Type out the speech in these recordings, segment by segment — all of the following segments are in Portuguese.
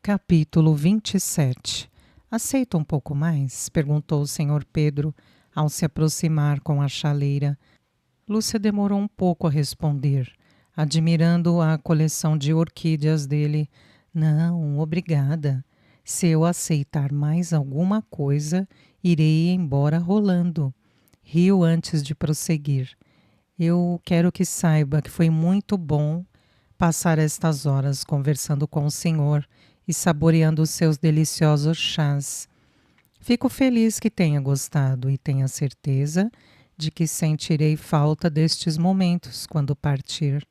Capítulo 27. Aceita um pouco mais? Perguntou o senhor Pedro, ao se aproximar com a chaleira. Lúcia demorou um pouco a responder, admirando a coleção de orquídeas dele. Não, obrigada. Se eu aceitar mais alguma coisa, irei embora rolando. Riu antes de prosseguir. Eu quero que saiba que foi muito bom passar estas horas conversando com o senhor e saboreando os seus deliciosos chás. Fico feliz que tenha gostado e tenha certeza de que sentirei falta destes momentos quando partir.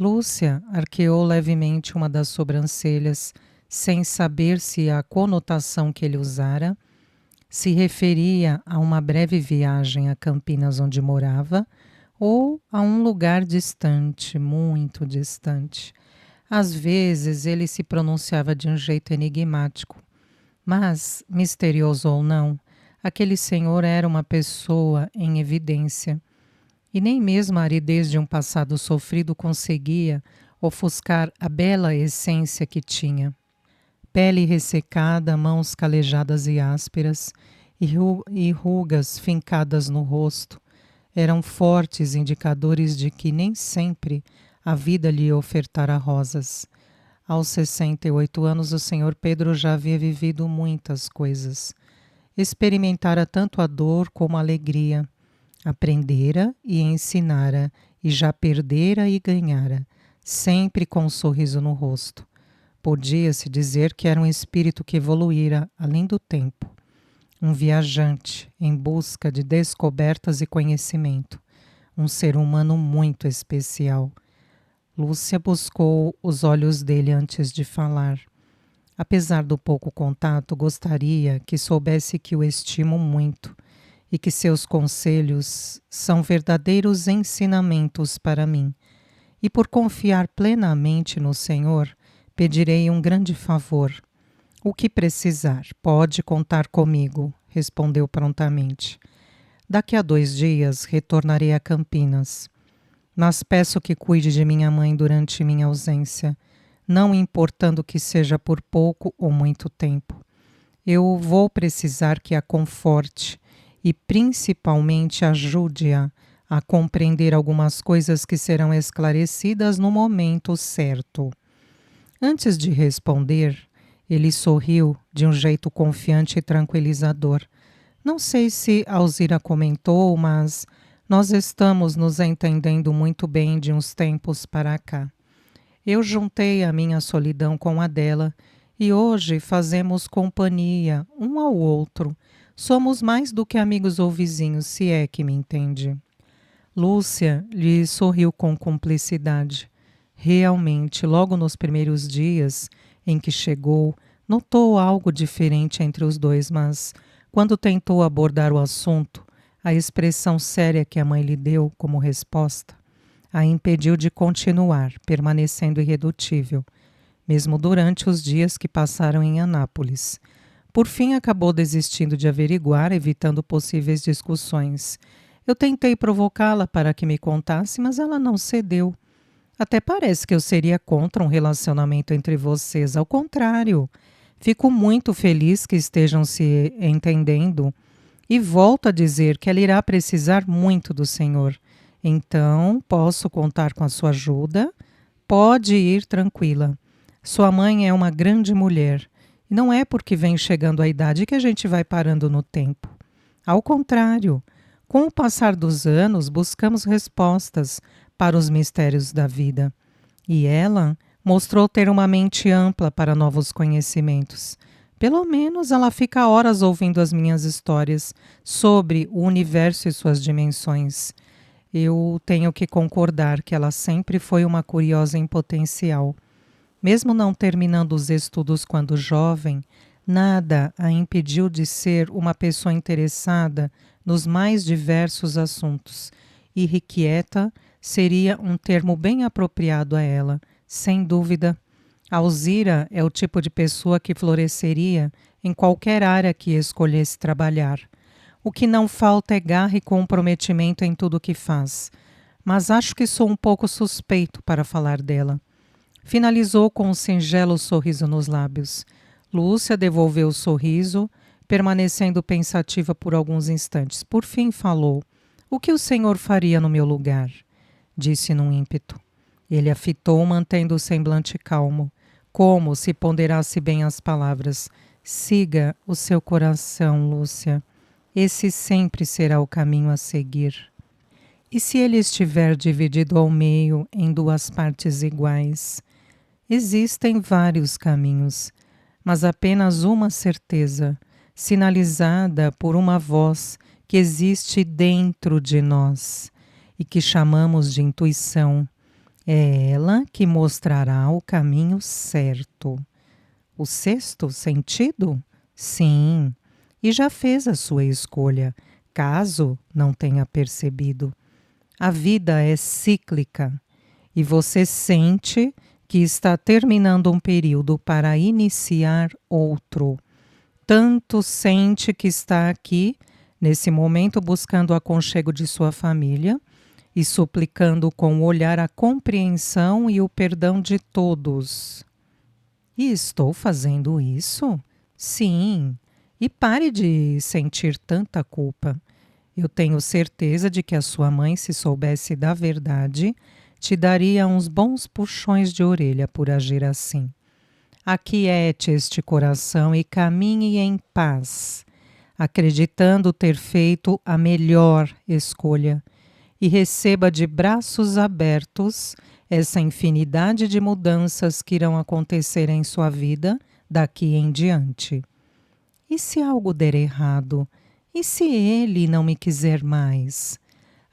Lúcia arqueou levemente uma das sobrancelhas, sem saber se a conotação que ele usara se referia a uma breve viagem a Campinas onde morava ou a um lugar distante, muito distante. Às vezes ele se pronunciava de um jeito enigmático, mas, misterioso ou não, aquele senhor era uma pessoa em evidência, e nem mesmo a aridez de um passado sofrido conseguia ofuscar a bela essência que tinha. Pele ressecada, mãos calejadas e ásperas, e rugas fincadas no rosto, eram fortes indicadores de que nem sempre a vida lhe ofertara rosas. Aos 68 anos, o senhor Pedro já havia vivido muitas coisas. Experimentara tanto a dor como a alegria. Aprendera e ensinara, e já perdera e ganhara, sempre com um sorriso no rosto. Podia-se dizer que era um espírito que evoluíra além do tempo. Um viajante em busca de descobertas e conhecimento. Um ser humano muito especial. Lúcia buscou os olhos dele antes de falar. Apesar do pouco contato, gostaria que soubesse que o estimo muito e que seus conselhos são verdadeiros ensinamentos para mim. E por confiar plenamente no Senhor, pedirei um grande favor. O que precisar, pode contar comigo, respondeu prontamente. Daqui a 2 dias retornarei a Campinas. Mas peço que cuide de minha mãe durante minha ausência, não importando que seja por pouco ou muito tempo. Eu vou precisar que a conforte e principalmente ajude-a a compreender algumas coisas que serão esclarecidas no momento certo. Antes de responder, ele sorriu de um jeito confiante e tranquilizador. Não sei se Alzira comentou, mas nós estamos nos entendendo muito bem de uns tempos para cá. Eu juntei a minha solidão com a dela e hoje fazemos companhia um ao outro. Somos mais do que amigos ou vizinhos, se é que me entende. Lúcia lhe sorriu com cumplicidade. Realmente, logo nos primeiros dias em que chegou, notou algo diferente entre os dois, mas quando tentou abordar o assunto, a expressão séria que a mãe lhe deu como resposta a impediu de continuar, permanecendo irredutível, mesmo durante os dias que passaram em Anápolis. Por fim, acabou desistindo de averiguar, evitando possíveis discussões. Eu tentei provocá-la para que me contasse, mas ela não cedeu. Até parece que eu seria contra um relacionamento entre vocês. Ao contrário, fico muito feliz que estejam se entendendo. E volto a dizer que ela irá precisar muito do Senhor. Então, posso contar com a sua ajuda? Pode ir tranquila. Sua mãe é uma grande mulher. E não é porque vem chegando a idade que a gente vai parando no tempo. Ao contrário, com o passar dos anos, buscamos respostas para os mistérios da vida. E ela mostrou ter uma mente ampla para novos conhecimentos. Pelo menos ela fica horas ouvindo as minhas histórias sobre o universo e suas dimensões. Eu tenho que concordar que ela sempre foi uma curiosa em potencial. Mesmo não terminando os estudos quando jovem, nada a impediu de ser uma pessoa interessada nos mais diversos assuntos. Irrequieta seria um termo bem apropriado a ela, sem dúvida. Alzira é o tipo de pessoa que floresceria em qualquer área que escolhesse trabalhar. O que não falta é garra e comprometimento em tudo o que faz. Mas acho que sou um pouco suspeito para falar dela. Finalizou com um singelo sorriso nos lábios. Lúcia devolveu o sorriso, permanecendo pensativa por alguns instantes. Por fim falou: "O que o senhor faria no meu lugar?" Disse num ímpeto. Ele a fitou, mantendo o semblante calmo, como se ponderasse bem as palavras. "Siga o seu coração, Lúcia. Esse sempre será o caminho a seguir. E se ele estiver dividido ao meio em duas partes iguais? Existem vários caminhos, mas apenas uma certeza, sinalizada por uma voz que existe dentro de nós e que chamamos de intuição. É ela que mostrará o caminho certo." O sexto sentido? Sim, e já fez a sua escolha, caso não tenha percebido. A vida é cíclica e você sente que está terminando um período para iniciar outro. Tanto sente que está aqui, nesse momento, buscando o aconchego de sua família e suplicando com o olhar a compreensão e o perdão de todos. E estou fazendo isso? Sim. E pare de sentir tanta culpa. Eu tenho certeza de que a sua mãe, se soubesse da verdade, te daria uns bons puxões de orelha por agir assim. Aquiete este coração e caminhe em paz, acreditando ter feito a melhor escolha, e receba de braços abertos essa infinidade de mudanças que irão acontecer em sua vida daqui em diante. E se algo der errado? E se ele não me quiser mais?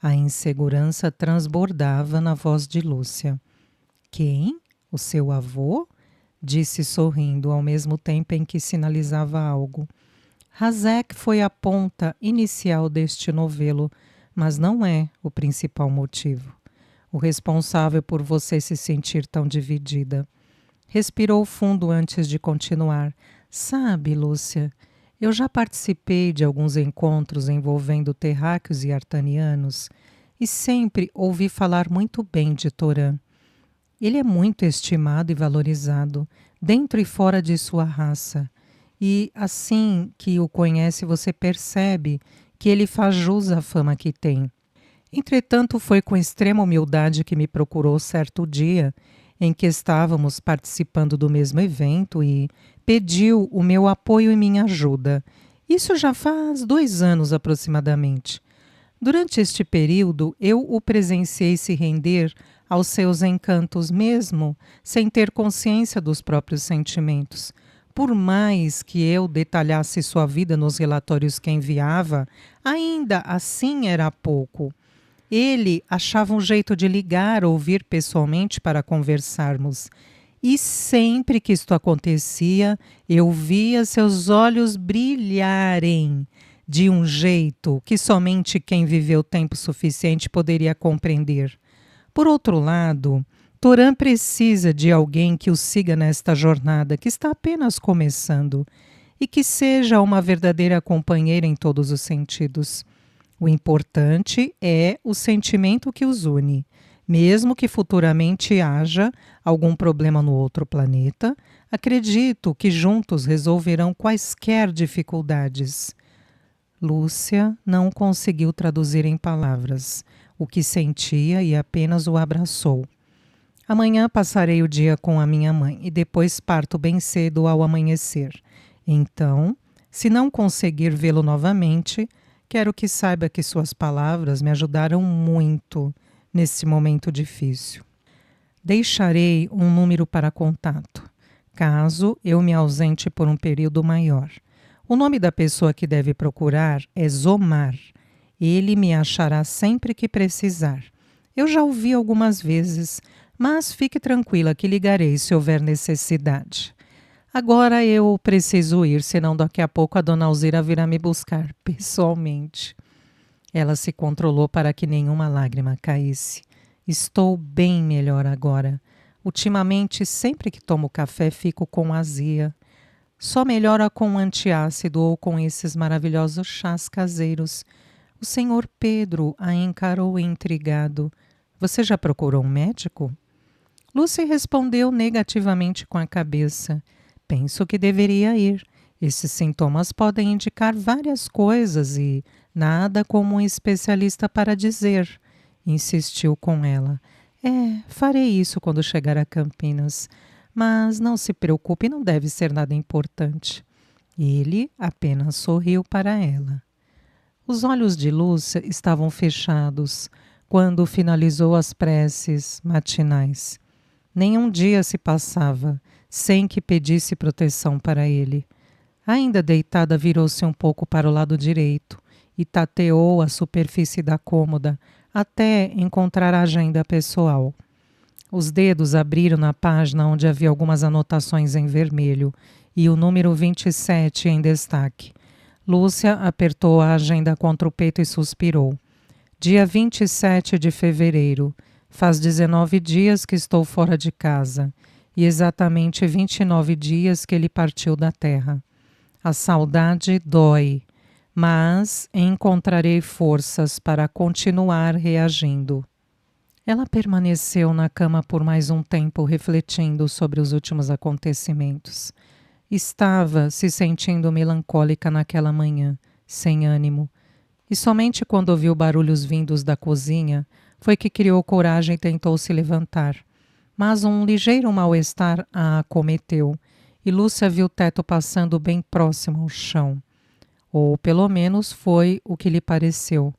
A insegurança transbordava na voz de Lúcia. Quem? O seu avô? Disse sorrindo, ao mesmo tempo em que sinalizava algo. Razek foi a ponta inicial deste novelo, mas não é o principal motivo. O responsável por você se sentir tão dividida. Respirou fundo antes de continuar. Sabe, Lúcia, eu já participei de alguns encontros envolvendo terráqueos e artanianos e sempre ouvi falar muito bem de Torã. Ele é muito estimado e valorizado, dentro e fora de sua raça. E assim que o conhece, você percebe que ele faz jus à fama que tem. Entretanto, foi com extrema humildade que me procurou certo dia em que estávamos participando do mesmo evento e pediu o meu apoio e minha ajuda. Isso já faz 2 anos aproximadamente. Durante este período, eu o presenciei se render aos seus encantos mesmo, sem ter consciência dos próprios sentimentos. Por mais que eu detalhasse sua vida nos relatórios que enviava, ainda assim era pouco. Ele achava um jeito de ligar ou vir pessoalmente para conversarmos. E sempre que isto acontecia, eu via seus olhos brilharem de um jeito que somente quem viveu tempo suficiente poderia compreender. Por outro lado, Torã precisa de alguém que o siga nesta jornada que está apenas começando e que seja uma verdadeira companheira em todos os sentidos. O importante é o sentimento que os une. Mesmo que futuramente haja algum problema no outro planeta, acredito que juntos resolverão quaisquer dificuldades. Lúcia não conseguiu traduzir em palavras o que sentia e apenas o abraçou. Amanhã passarei o dia com a minha mãe e depois parto bem cedo ao amanhecer. Então, se não conseguir vê-lo novamente, quero que saiba que suas palavras me ajudaram muito nesse momento difícil. Deixarei um número para contato, caso eu me ausente por um período maior. O nome da pessoa que deve procurar é Zomar. Ele me achará sempre que precisar. Eu já o vi algumas vezes, mas fique tranquila que ligarei se houver necessidade. Agora eu preciso ir, senão daqui a pouco a dona Alzira virá me buscar pessoalmente. Ela se controlou para que nenhuma lágrima caísse. Estou bem melhor agora. Ultimamente, sempre que tomo café, fico com azia. Só melhora com antiácido ou com esses maravilhosos chás caseiros. O senhor Pedro a encarou intrigado. Você já procurou um médico? Lucy respondeu negativamente com a cabeça. Penso que deveria ir. Esses sintomas podem indicar várias coisas e nada como um especialista para dizer, insistiu com ela. Farei isso quando chegar a Campinas. Mas não se preocupe, não deve ser nada importante. Ele apenas sorriu para ela. Os olhos de Lúcia estavam fechados quando finalizou as preces matinais. Nenhum dia se passava sem que pedisse proteção para ele. Ainda deitada, virou-se um pouco para o lado direito e tateou a superfície da cômoda até encontrar a agenda pessoal. Os dedos abriram na página onde havia algumas anotações em vermelho e o número 27 em destaque. Lúcia apertou a agenda contra o peito e suspirou. Dia 27 de fevereiro. Faz 19 dias que estou fora de casa e exatamente 29 dias que ele partiu da terra. A saudade dói, mas encontrarei forças para continuar reagindo. Ela permaneceu na cama por mais um tempo refletindo sobre os últimos acontecimentos. Estava se sentindo melancólica naquela manhã, sem ânimo, e somente quando ouviu barulhos vindos da cozinha foi que criou coragem e tentou se levantar. Mas um ligeiro mal-estar a acometeu e Lúcia viu o teto passando bem próximo ao chão. Ou pelo menos foi o que lhe pareceu.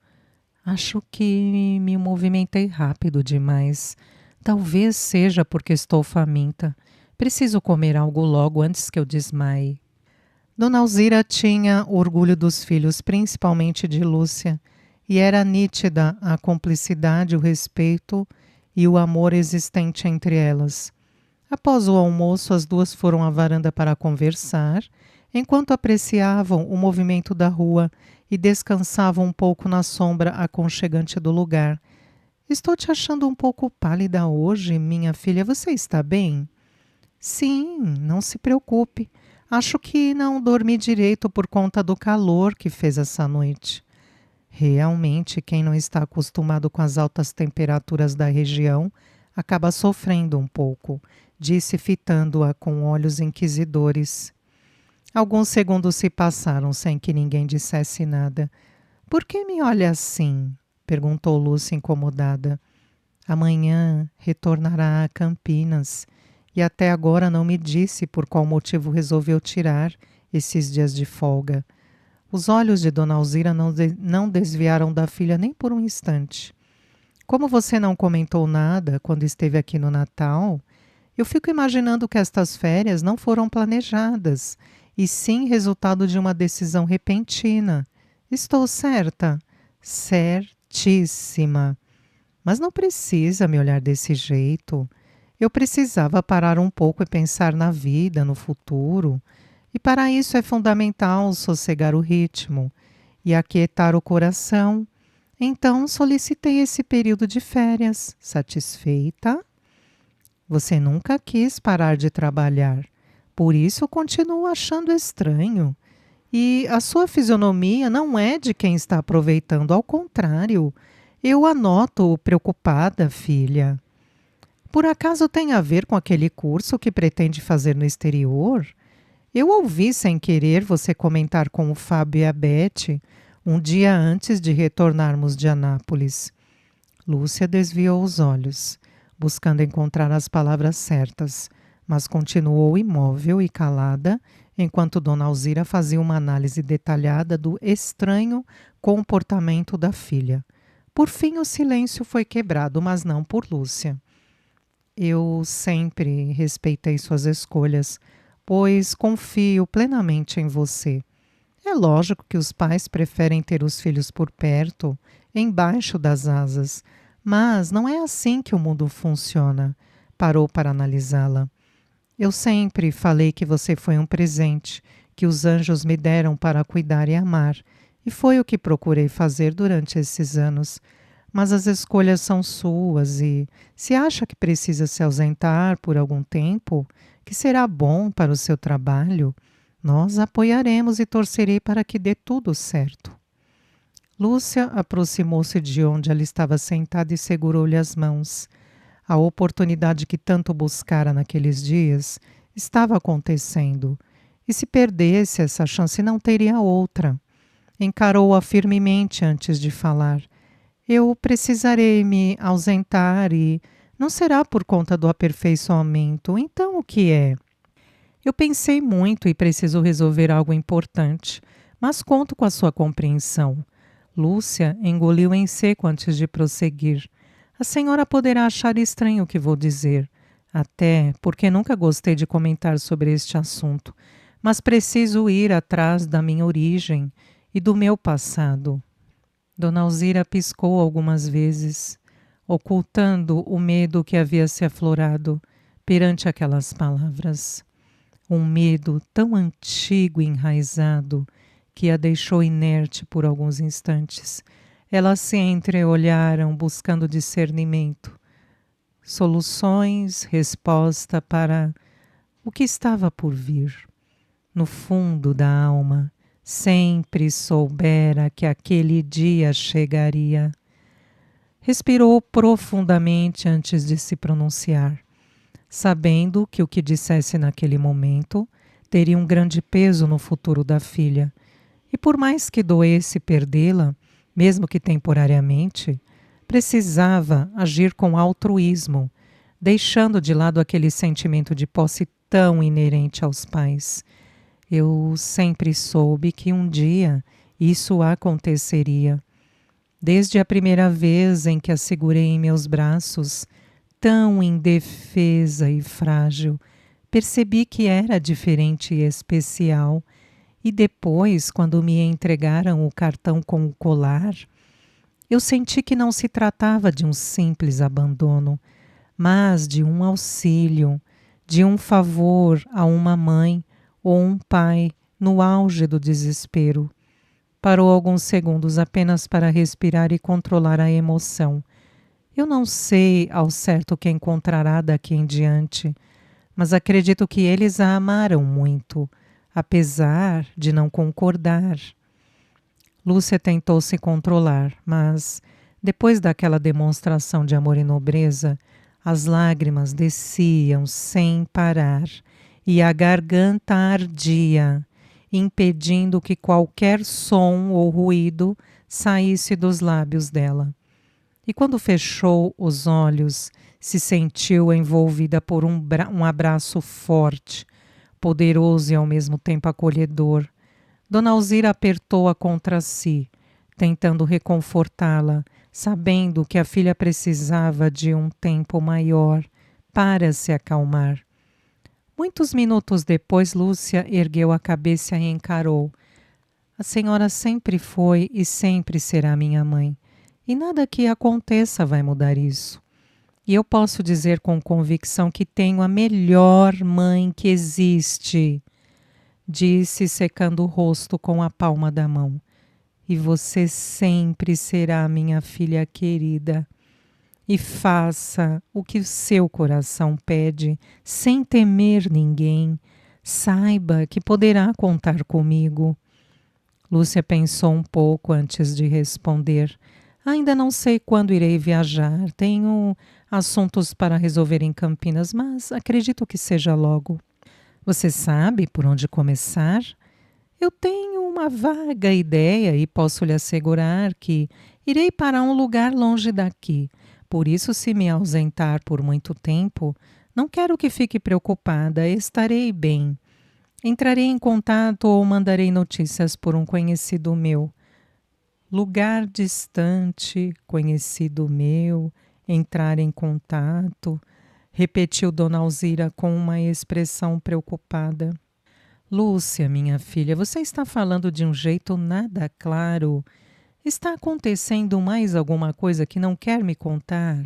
Acho que me movimentei rápido demais. Talvez seja porque estou faminta. Preciso comer algo logo antes que eu desmaie. Dona Alzira tinha orgulho dos filhos, principalmente de Lúcia, e era nítida a cumplicidade, o respeito e o amor existente entre elas. Após o almoço, as duas foram à varanda para conversar, enquanto apreciavam o movimento da rua e descansavam um pouco na sombra aconchegante do lugar. Estou te achando um pouco pálida hoje, minha filha. Você está bem? Sim, não se preocupe. Acho que não dormi direito por conta do calor que fez essa noite. Realmente, quem não está acostumado com as altas temperaturas da região acaba sofrendo um pouco, disse fitando-a com olhos inquisidores. Alguns segundos se passaram sem que ninguém dissesse nada. Por que me olha assim? Perguntou Lúcia incomodada. Amanhã retornará a Campinas e até agora não me disse por qual motivo resolveu tirar esses dias de folga. Os olhos de Dona Alzira não desviaram da filha nem por um instante. Como você não comentou nada quando esteve aqui no Natal, eu fico imaginando que estas férias não foram planejadas, e sim resultado de uma decisão repentina. Estou certa? Certíssima. Mas não precisa me olhar desse jeito. Eu precisava parar um pouco e pensar na vida, no futuro. E para isso é fundamental sossegar o ritmo e aquietar o coração. Então solicitei esse período de férias. Satisfeita? Você nunca quis parar de trabalhar. Por isso continuo achando estranho. E a sua fisionomia não é de quem está aproveitando, ao contrário. Eu a noto preocupada, filha. Por acaso tem a ver com aquele curso que pretende fazer no exterior? Eu ouvi sem querer você comentar com o Fábio e a Beth um dia antes de retornarmos de Anápolis. Lúcia desviou os olhos, buscando encontrar as palavras certas, mas continuou imóvel e calada enquanto Dona Alzira fazia uma análise detalhada do estranho comportamento da filha. Por fim, o silêncio foi quebrado, mas não por Lúcia. Eu sempre respeitei suas escolhas, pois confio plenamente em você. É lógico que os pais preferem ter os filhos por perto, embaixo das asas, mas não é assim que o mundo funciona. Parou para analisá-la. Eu sempre falei que você foi um presente, que os anjos me deram para cuidar e amar, e foi o que procurei fazer durante esses anos. Mas as escolhas são suas e, se acha que precisa se ausentar por algum tempo, que será bom para o seu trabalho, nós apoiaremos e torcerei para que dê tudo certo. Lúcia aproximou-se de onde ela estava sentada e segurou-lhe as mãos. A oportunidade que tanto buscara naqueles dias estava acontecendo. E se perdesse essa chance, não teria outra. Encarou-a firmemente antes de falar. Eu precisarei me ausentar e não será por conta do aperfeiçoamento. Então o que é? Eu pensei muito e preciso resolver algo importante, mas conto com a sua compreensão. Lúcia engoliu em seco antes de prosseguir. A senhora poderá achar estranho o que vou dizer, até porque nunca gostei de comentar sobre este assunto, mas preciso ir atrás da minha origem e do meu passado. Dona Alzira piscou algumas vezes, ocultando o medo que havia se aflorado perante aquelas palavras. Um medo tão antigo e enraizado que a deixou inerte por alguns instantes. Elas se entreolharam buscando discernimento, soluções, resposta para o que estava por vir. No fundo da alma, sempre soubera que aquele dia chegaria. Respirou profundamente antes de se pronunciar, sabendo que o que dissesse naquele momento teria um grande peso no futuro da filha. E por mais que doesse perdê-la, mesmo que temporariamente, precisava agir com altruísmo, deixando de lado aquele sentimento de posse tão inerente aos pais. Eu sempre soube que um dia isso aconteceria. Desde a primeira vez em que a segurei em meus braços, tão indefesa e frágil, percebi que era diferente e especial. E depois, quando me entregaram o cartão com o colar, eu senti que não se tratava de um simples abandono, mas de um auxílio, de um favor a uma mãe ou um pai no auge do desespero. Parou alguns segundos apenas para respirar e controlar a emoção. Eu não sei ao certo o que encontrará daqui em diante, mas acredito que eles a amaram muito, apesar de não concordar. Lúcia tentou se controlar, mas, depois daquela demonstração de amor e nobreza, as lágrimas desciam sem parar e a garganta ardia, impedindo que qualquer som ou ruído saísse dos lábios dela. E quando fechou os olhos, se sentiu envolvida por um abraço forte, poderoso e ao mesmo tempo acolhedor. Dona Alzira apertou-a contra si, tentando reconfortá-la, sabendo que a filha precisava de um tempo maior para se acalmar. Muitos minutos depois, Lúcia ergueu a cabeça e encarou. A senhora sempre foi e sempre será minha mãe, e nada que aconteça vai mudar isso. E eu posso dizer com convicção que tenho a melhor mãe que existe, disse, secando o rosto com a palma da mão. E você sempre será minha filha querida. E faça o que o seu coração pede, sem temer ninguém. Saiba que poderá contar comigo. Lúcia pensou um pouco antes de responder. Ainda não sei quando irei viajar. Tenho assuntos para resolver em Campinas, mas acredito que seja logo. Você sabe por onde começar? Eu tenho uma vaga ideia e posso lhe assegurar que irei para um lugar longe daqui. Por isso, se me ausentar por muito tempo, não quero que fique preocupada, estarei bem. Entrarei em contato ou mandarei notícias por um conhecido meu. Lugar distante, conhecido meu, entrar em contato, repetiu Dona Alzira com uma expressão preocupada. Lúcia, minha filha, você está falando de um jeito nada claro. Está acontecendo mais alguma coisa que não quer me contar?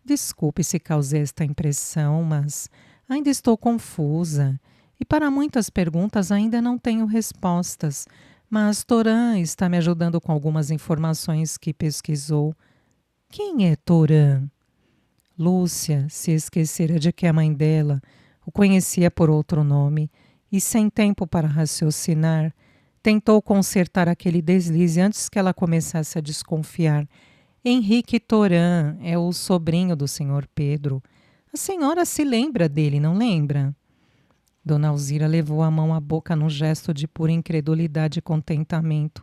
Desculpe se causei esta impressão, mas ainda estou confusa. E para muitas perguntas ainda não tenho respostas. Mas Torã está me ajudando com algumas informações que pesquisou. Quem é Torã? Lúcia se esquecera de que a mãe dela o conhecia por outro nome e, sem tempo para raciocinar, tentou consertar aquele deslize antes que ela começasse a desconfiar. Henrique Toran é o sobrinho do senhor Pedro. A senhora se lembra dele, não lembra? Dona Alzira levou a mão à boca num gesto de pura incredulidade e contentamento.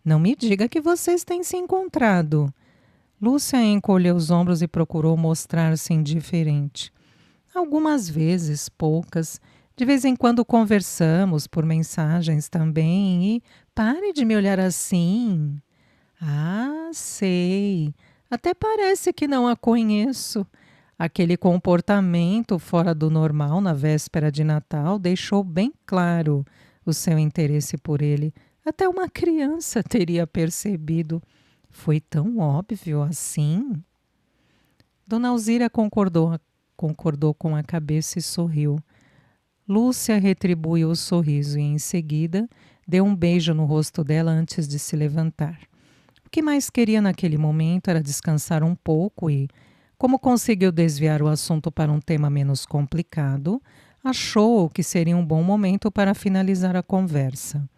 Não me diga que vocês têm se encontrado. Lúcia encolheu os ombros e procurou mostrar-se indiferente. Algumas vezes, poucas. De vez em quando conversamos por mensagens também e... Pare de me olhar assim. Ah, sei. Até parece que não a conheço. Aquele comportamento fora do normal na véspera de Natal deixou bem claro o seu interesse por ele. Até uma criança teria percebido. Foi tão óbvio assim? Dona Alzira concordou com a cabeça e sorriu. Lúcia retribuiu o sorriso e, em seguida, deu um beijo no rosto dela antes de se levantar. O que mais queria naquele momento era descansar um pouco e, como conseguiu desviar o assunto para um tema menos complicado, achou que seria um bom momento para finalizar a conversa.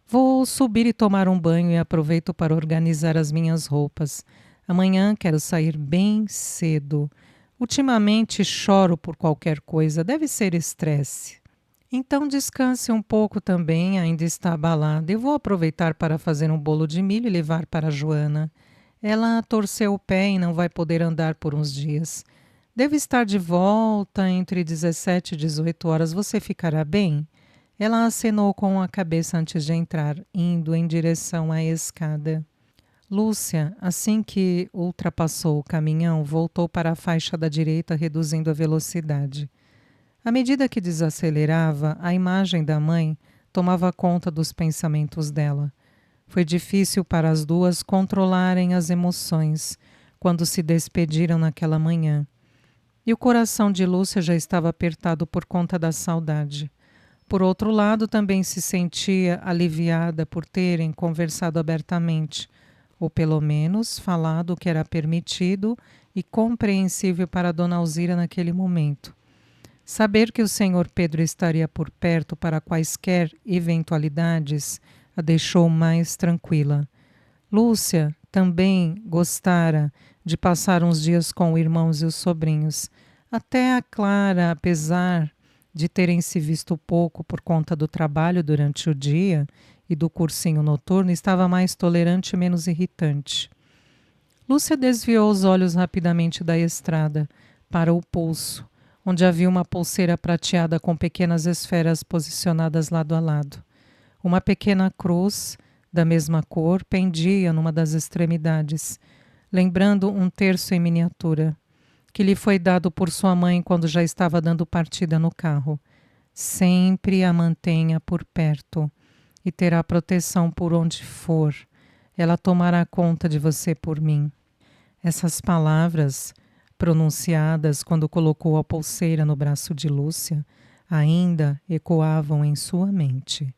Vou subir e tomar um banho e aproveito para organizar as minhas roupas. Amanhã quero sair bem cedo. Ultimamente choro por qualquer coisa, deve ser estresse. Então descanse um pouco também, ainda está abalada. Eu vou aproveitar para fazer um bolo de milho e levar para a Joana. Ela torceu o pé e não vai poder andar por uns dias. Devo estar de volta entre 17 e 18 horas. Você ficará bem? Ela acenou com a cabeça antes de entrar, indo em direção à escada. Lúcia, assim que ultrapassou o caminhão, voltou para a faixa da direita, reduzindo a velocidade. À medida que desacelerava, a imagem da mãe tomava conta dos pensamentos dela. Foi difícil para as duas controlarem as emoções quando se despediram naquela manhã. E o coração de Lúcia já estava apertado por conta da saudade. Por outro lado, também se sentia aliviada por terem conversado abertamente, ou pelo menos falado o que era permitido e compreensível para Dona Alzira naquele momento. Saber que o senhor Pedro estaria por perto para quaisquer eventualidades a deixou mais tranquila. Lúcia também gostara de passar uns dias com os irmãos e os sobrinhos. Até a Clara, apesar de terem se visto pouco por conta do trabalho durante o dia e do cursinho noturno, estava mais tolerante e menos irritante. Lúcia desviou os olhos rapidamente da estrada para o pulso, onde havia uma pulseira prateada com pequenas esferas posicionadas lado a lado. Uma pequena cruz, da mesma cor, pendia numa das extremidades, lembrando um terço em miniatura, que lhe foi dado por sua mãe quando já estava dando partida no carro. Sempre a mantenha por perto e terá proteção por onde for. Ela tomará conta de você por mim. Essas palavras, pronunciadas quando colocou a pulseira no braço de Lúcia, ainda ecoavam em sua mente.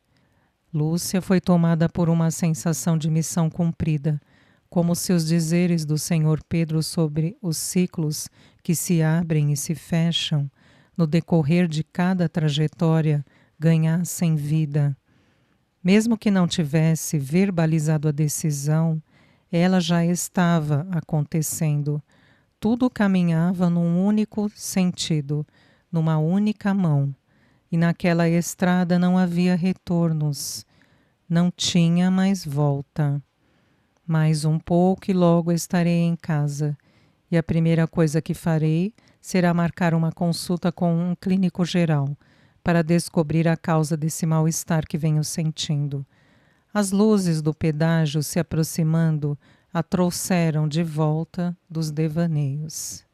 Lúcia foi tomada por uma sensação de missão cumprida, como se os dizeres do senhor Pedro sobre os ciclos que se abrem e se fecham no decorrer de cada trajetória ganhassem vida. Mesmo que não tivesse verbalizado a decisão, ela já estava acontecendo. Tudo caminhava num único sentido, numa única mão. E naquela estrada não havia retornos. Não tinha mais volta. Mais um pouco e logo estarei em casa. E a primeira coisa que farei será marcar uma consulta com um clínico geral para descobrir a causa desse mal-estar que venho sentindo. As luzes do pedágio se aproximando a trouxeram de volta dos devaneios.